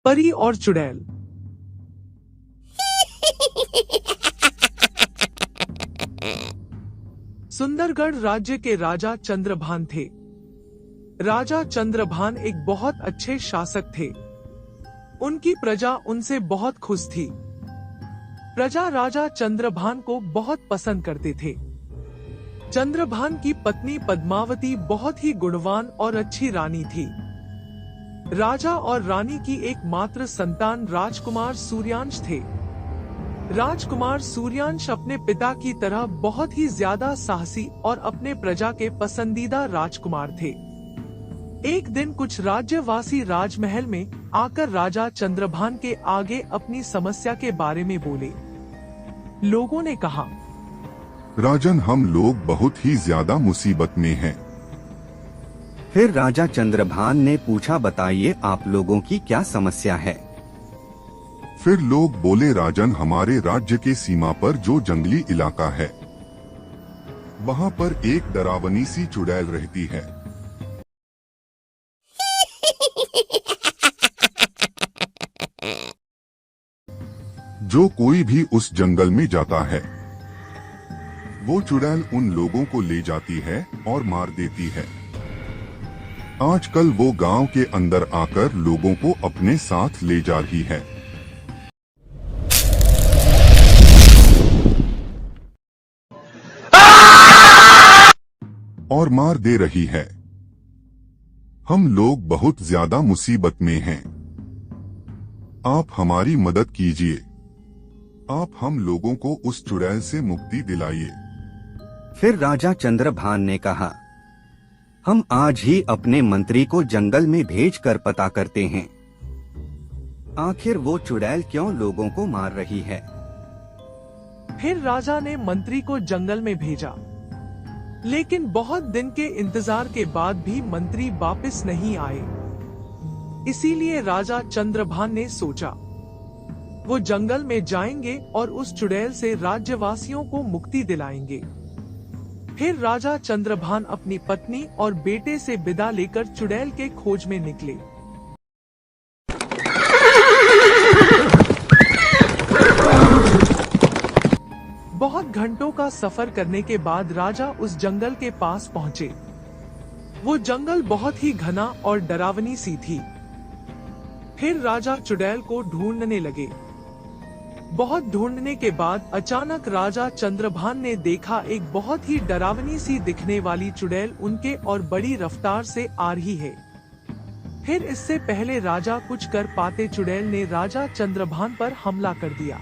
परी और चुड़ैल। सुंदरगढ़ राज्य के राजा चंद्रभान थे। राजा चंद्रभान एक बहुत अच्छे शासक थे। उनकी प्रजा उनसे बहुत खुश थी। प्रजा राजा चंद्रभान को बहुत पसंद करते थे। चंद्रभान की पत्नी पद्मावती बहुत ही गुणवान और अच्छी रानी थी। राजा और रानी की एकमात्र संतान राजकुमार सूर्यांश थे। राजकुमार सूर्यांश अपने पिता की तरह बहुत ही ज्यादा साहसी और अपने प्रजा के पसंदीदा राजकुमार थे। एक दिन कुछ राज्यवासी राजमहल में आकर राजा चंद्रभान के आगे अपनी समस्या के बारे में बोले। लोगों ने कहा, राजन, हम लोग बहुत ही ज्यादा मुसीबत में हैं। फिर राजा चंद्रभान ने पूछा, बताइए आप लोगों की क्या समस्या है। फिर लोग बोले, राजन, हमारे राज्य के सीमा पर जो जंगली इलाका है वहाँ पर एक डरावनी सी चुड़ैल रहती है। जो कोई भी उस जंगल में जाता है वो चुड़ैल उन लोगों को ले जाती है और मार देती है। आजकल वो गांव के अंदर आकर लोगों को अपने साथ ले जा रही है। और मार दे रही है। हम लोग बहुत ज्यादा मुसीबत में हैं। आप हमारी मदद कीजिए। आप हम लोगों को उस चुड़ैल से मुक्ति दिलाइए। फिर राजा चंद्रभान ने कहा, हम आज ही अपने मंत्री को जंगल में भेजकर पता करते हैं, आखिर वो चुड़ैल क्यों लोगों को मार रही है। फिर राजा ने मंत्री को जंगल में भेजा, लेकिन बहुत दिन के इंतजार के बाद भी मंत्री वापस नहीं आए। इसीलिए राजा चंद्रभान ने सोचा वो जंगल में जाएंगे और उस चुड़ैल से राज्यवासियों को मुक्ति दिलाएंगे। फिर राजा चंद्रभान अपनी पत्नी और बेटे से विदा लेकर चुड़ैल के खोज में निकले। बहुत घंटों का सफर करने के बाद राजा उस जंगल के पास पहुंचे। वो जंगल बहुत ही घना और डरावनी सी थी। फिर राजा चुड़ैल को ढूंढने लगे। बहुत ढूंढने के बाद अचानक राजा चंद्रभान ने देखा एक बहुत ही डरावनी सी दिखने वाली चुड़ैल उनके और बड़ी रफ्तार से आ रही है। फिर इससे पहले राजा कुछ कर पाते चुड़ैल ने राजा चंद्रभान पर हमला कर दिया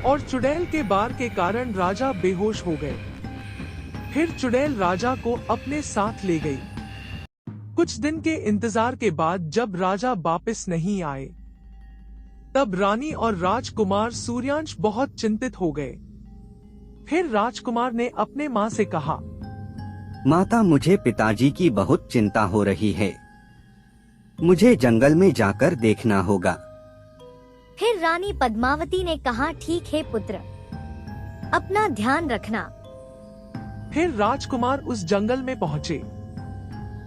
और चुड़ैल के बार के कारण राजा बेहोश हो गए। फिर चुड़ैल राजा को अपने साथ ले गई। कुछ दिन के इंतजार के बाद जब राजा वापस नहीं आए, तब रानी और राजकुमार सूर्यांश बहुत चिंतित हो गए। फिर राजकुमार ने अपने माँ से कहा, माता, मुझे पिताजी की बहुत चिंता हो रही है। मुझे जंगल में जाकर देखना होगा। फिर रानी पद्मावती ने कहा, ठीक है पुत्र, अपना ध्यान रखना। फिर राजकुमार उस जंगल में पहुँचे।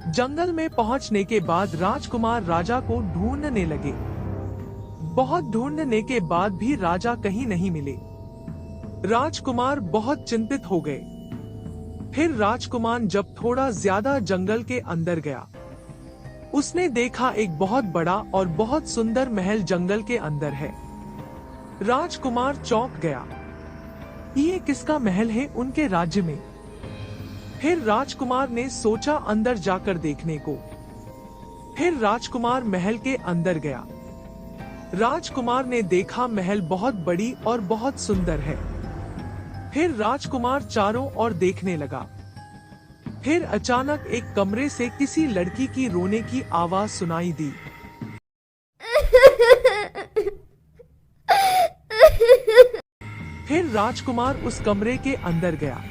जंगल में पहुंचने के बाद राजकुमार राजा को ढूंढने लगे। बहुत ढूंढने के बाद भी राजा कहीं नहीं मिले। राजकुमार बहुत चिंतित हो गए। फिर राजकुमार जब थोड़ा ज्यादा जंगल के अंदर गया, उसने देखा एक बहुत बड़ा और बहुत सुंदर महल जंगल के अंदर है। राजकुमार चौंक गया, ये किसका महल है उनके राज्य में। फिर राजकुमार ने सोचा अंदर जाकर देखने को। फिर राजकुमार महल के अंदर गया। राजकुमार ने देखा महल बहुत बड़ी और बहुत सुंदर है। फिर राजकुमार चारों ओर देखने लगा। फिर अचानक एक कमरे से किसी लड़की की रोने की आवाज सुनाई दी। फिर राजकुमार उस कमरे के अंदर गया।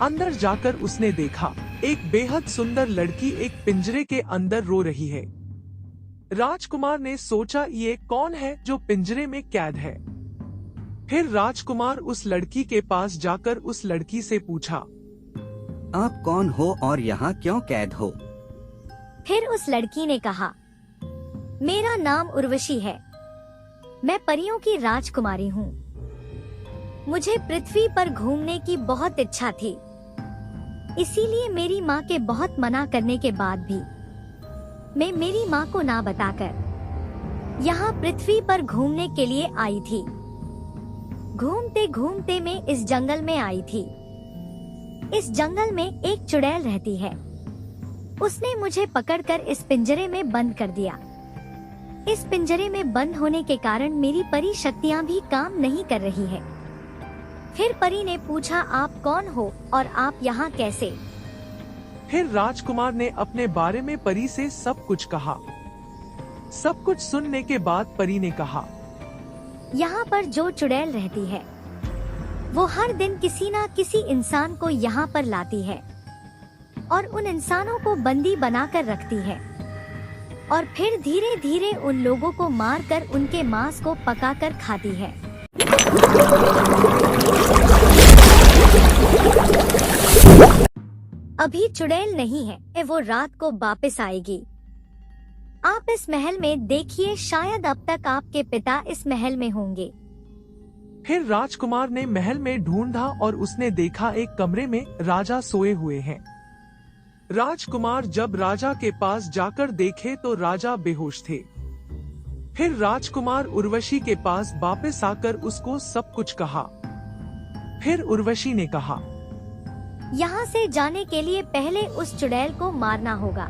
अंदर जाकर उसने देखा एक बेहद सुंदर लड़की एक पिंजरे के अंदर रो रही है। राजकुमार ने सोचा, ये कौन है जो पिंजरे में कैद है। फिर राजकुमार उस लड़की के पास जाकर उस लड़की से पूछा, आप कौन हो और यहाँ क्यों कैद हो। फिर उस लड़की ने कहा, मेरा नाम उर्वशी है। मैं परियों की राजकुमारी हूँ। मुझे पृथ्वी पर घूमने की बहुत इच्छा थी, इसीलिए मेरी माँ के बहुत मना करने के बाद भी मैं मेरी माँ को ना बताकर यहाँ पृथ्वी पर घूमने के लिए आई थी। घूमते घूमते मैं इस जंगल में आई थी। इस जंगल में एक चुड़ैल रहती है। उसने मुझे पकड़कर इस पिंजरे में बंद कर दिया। इस पिंजरे में बंद होने के कारण मेरी परी शक्तियाँ भी काम नहीं कर रही है। फिर परी ने पूछा, आप कौन हो और आप यहाँ कैसे? फिर राजकुमार ने अपने बारे में परी से सब कुछ कहा। सब कुछ सुनने के बाद परी ने कहा, यहाँ पर जो चुड़ैल रहती है वो हर दिन किसी ना किसी इंसान को यहाँ पर लाती है और उन इंसानों को बंदी बनाकर रखती है और फिर धीरे धीरे उन लोगों को मारकर उनके मांस को पकाकर खाती है। अभी चुड़ैल नहीं है, वो रात को वापस आएगी। आप इस महल में देखिए, शायद अब तक आपके पिता इस महल में होंगे। फिर राजकुमार ने महल में ढूंढा और उसने देखा एक कमरे में राजा सोए हुए हैं। राजकुमार जब राजा के पास जाकर देखे तो राजा बेहोश थे। फिर राजकुमार उर्वशी के पास वापस आकर उसको सब कुछ कहा। फिर उर्वशी ने कहा, यहाँ से जाने के लिए पहले उस चुड़ैल को मारना होगा।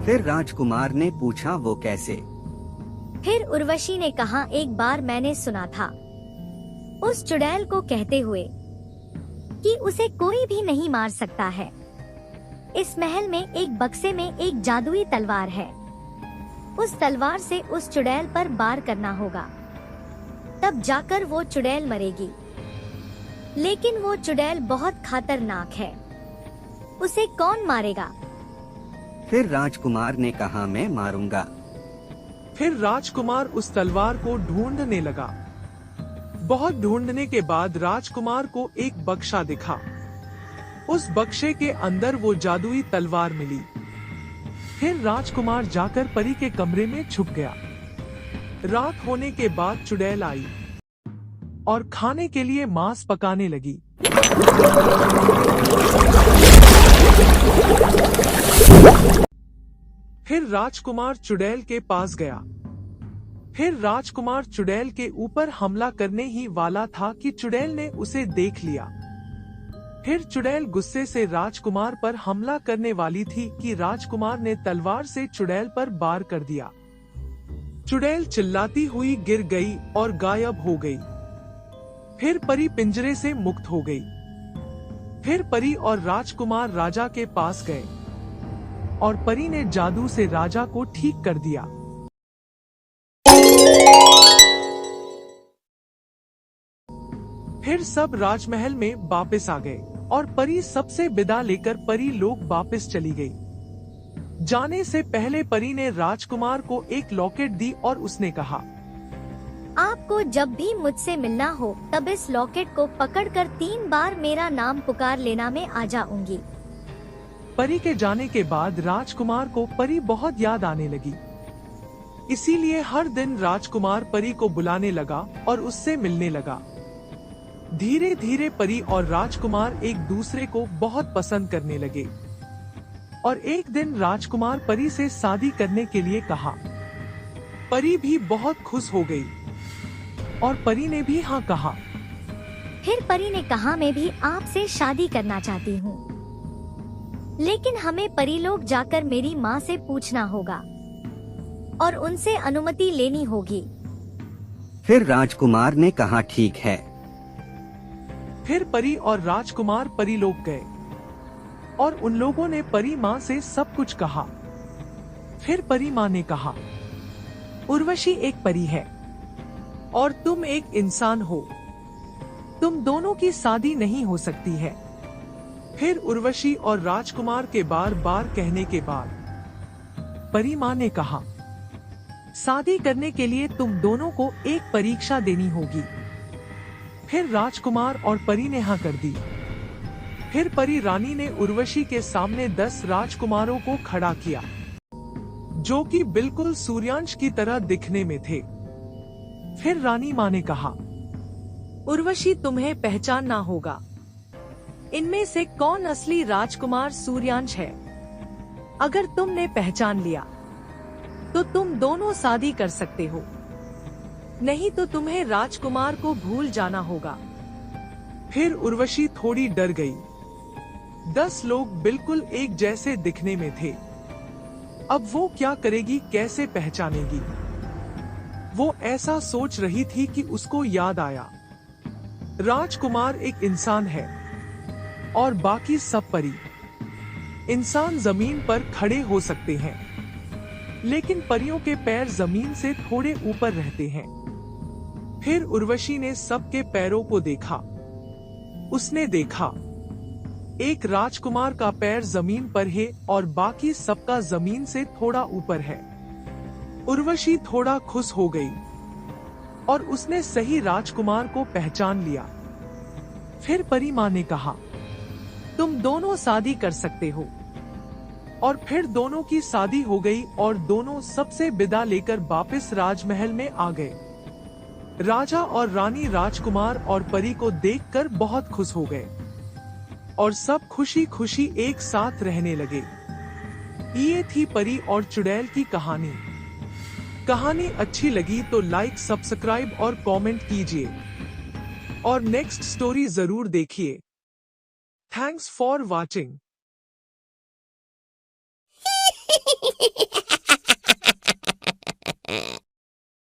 फिर राजकुमार ने पूछा, वो कैसे? फिर उर्वशी ने कहा, एक बार मैंने सुना था उस चुड़ैल को कहते हुए कि उसे कोई भी नहीं मार सकता है। इस महल में एक बक्से में एक जादुई तलवार है। उस तलवार से उस चुड़ैल पर वार करना होगा, तब जाकर वो चुड़ैल मरेगी। लेकिन वो चुड़ैल बहुत खतरनाक है, उसे कौन मारेगा? फिर राजकुमार ने कहा, मैं मारूंगा। फिर राजकुमार उस तलवार को ढूंढने लगा। बहुत ढूंढने के बाद राजकुमार को एक बक्सा दिखा। उस बक्से के अंदर वो जादुई तलवार मिली। फिर राजकुमार जाकर परी के कमरे में छुप गया। रात होने के बाद चुड़ैल आई और खाने के लिए मांस पकाने लगी। फिर राजकुमार चुड़ैल के पास गया। फिर राजकुमार चुड़ैल के ऊपर हमला करने ही वाला था कि चुड़ैल ने उसे देख लिया। फिर चुड़ैल गुस्से से राजकुमार पर हमला करने वाली थी कि राजकुमार ने तलवार से चुड़ैल पर वार कर दिया। चुड़ैल चिल्लाती हुई गिर गई और गायब हो गई। फिर परी पिंजरे से मुक्त हो गई। फिर परी और राजकुमार राजा के पास गए और परी ने जादू से राजा को ठीक कर दिया। फिर सब राजमहल में वापस आ गए और परी सबसे विदा लेकर परी लोग वापस चली गई। जाने से पहले परी ने राजकुमार को एक लॉकेट दी और उसने कहा, आपको जब भी मुझसे मिलना हो तब इस लॉकेट को पकड़कर 3 बार मेरा नाम पुकार लेना, मैं आ जाऊंगी। परी के जाने के बाद राजकुमार को परी बहुत याद आने लगी। इसीलिए हर दिन राजकुमार परी को बुलाने लगा और उससे मिलने लगा। धीरे धीरे परी और राजकुमार एक दूसरे को बहुत पसंद करने लगे और एक दिन राजकुमार परी से शादी करने के लिए कहा। परी भी बहुत खुश हो गई और परी ने भी हाँ कहा। फिर परी ने कहा, मैं भी आपसे शादी करना चाहती हूँ, लेकिन हमें परी लोग जाकर मेरी माँ से पूछना होगा और उनसे अनुमति लेनी होगी। फिर राजकुमार ने कहा, ठीक है। फिर परी और राजकुमार परी लोग गए और उन लोगों ने परी माँ से सब कुछ कहा। फिर परी माँ ने कहा, उर्वशी एक परी है और तुम एक इंसान हो, तुम दोनों की शादी नहीं हो सकती है। फिर उर्वशी और राजकुमार के बार बार कहने के बाद परी माँ ने कहा, शादी करने के लिए तुम दोनों को एक परीक्षा देनी होगी। फिर राजकुमार और परी ने हाँ कर दी। फिर परी रानी ने उर्वशी के सामने 10 राजकुमारों को खड़ा किया। जो कि बिल्कुल सूर्यांश की तरह दिखने में थे। फिर रानी माँ ने कहा, उर्वशी, तुम्हें पहचानना होगा, इनमें से कौन असली राजकुमार सूर्यांश है। अगर तुमने पहचान लिया तो तुम दोनों शादी कर सकते हो, नहीं तो तुम्हें राजकुमार को भूल जाना होगा। फिर उर्वशी थोड़ी डर गई। 10 लोग बिल्कुल एक जैसे दिखने में थे। अब वो क्या करेगी, कैसे पहचानेगी? वो ऐसा सोच रही थी कि उसको याद आया, राजकुमार एक इंसान है और बाकी सब परी। इंसान जमीन पर खड़े हो सकते हैं, लेकिन परियों के पैर जमीन से थोड़े ऊपर रहते हैं। फिर उर्वशी ने सबके पैरों को देखा। उसने देखा एक राजकुमार का पैर जमीन पर है और बाकी सबका जमीन से थोड़ा ऊपर है। उर्वशी थोड़ा खुश हो गई और उसने सही राजकुमार को पहचान लिया। फिर परी माँ ने कहा, तुम दोनों शादी कर सकते हो। और फिर दोनों की शादी हो गई और दोनों सबसे विदा लेकर वापस राजमहल में आ गए। राजा और रानी राजकुमार और परी को देखकर बहुत खुश हो गए और सब खुशी खुशी एक साथ रहने लगे। ये थी परी और चुड़ैल की कहानी। कहानी अच्छी लगी तो लाइक, सब्सक्राइब और कमेंट कीजिए और नेक्स्ट स्टोरी जरूर देखिए। Thanks for watching.